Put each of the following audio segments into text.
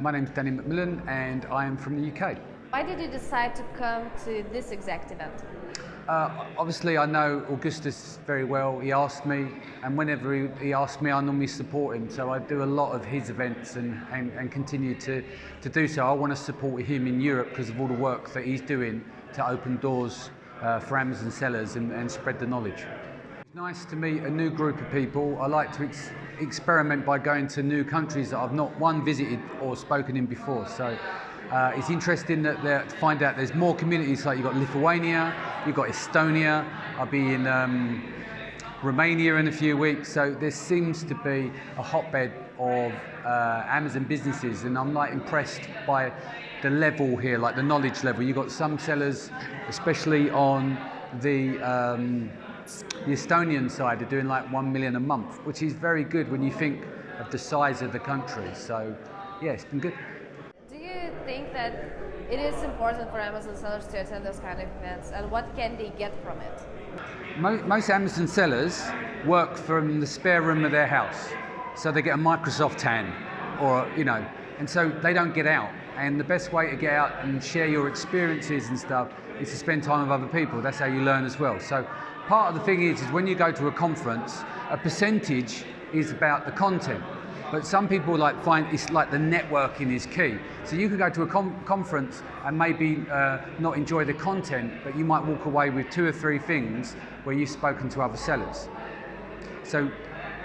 My name's McMillan and I am from the UK. Why did you decide to come to this exact event? Obviously I know Augustus very well. He asked me, and whenever he asks me I normally support him, so I do a lot of his events and continue to do so. I want to support him in Europe because of all the work that he's doing to open doors for Amazon sellers and spread the knowledge. It's nice to meet a new group of people. I like to experiment by going to new countries that I've not visited or spoken in before. So it's interesting to find out there's more communities. Like you've got Lithuania, you've got Estonia. I'll be in Romania in a few weeks. So there seems to be a hotbed of Amazon businesses, and I'm like impressed by the level here, like the knowledge level. You've got some sellers, especially on the Estonian side, are doing like 1 million a month, which is very good when you think of the size of the country. So yeah, it's been good. Do you think that it is important for Amazon sellers to attend those kind of events, and what can they get from it? Most Amazon sellers work from the spare room of their house, so they get a Microsoft tan, or and so they don't get out. And the best way to get out and share your experiences and stuff is to spend time with other people. That's how you learn as well. So part of the thing is when you go to a conference, a percentage is about the content. But some people find it's like the networking is key. So you could go to a conference and maybe not enjoy the content, but you might walk away with 2 or 3 things where you've spoken to other sellers. So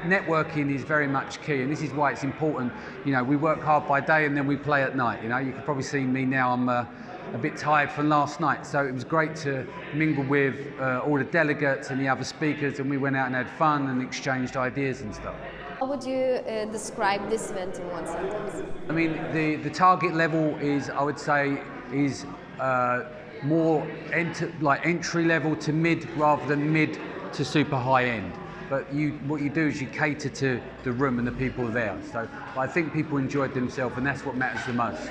networking is very much key, and this is why it's important. We work hard by day and then we play at night. You can probably see me now, I'm a bit tired from last night, so it was great to mingle with all the delegates and the other speakers, and we went out and had fun and exchanged ideas and stuff. How would you describe this event in one sentence? I mean, the target level is, I would say, is more entry level to mid rather than mid to super high end. But what you do is you cater to the room and the people there. So I think people enjoyed themselves, and that's what matters the most.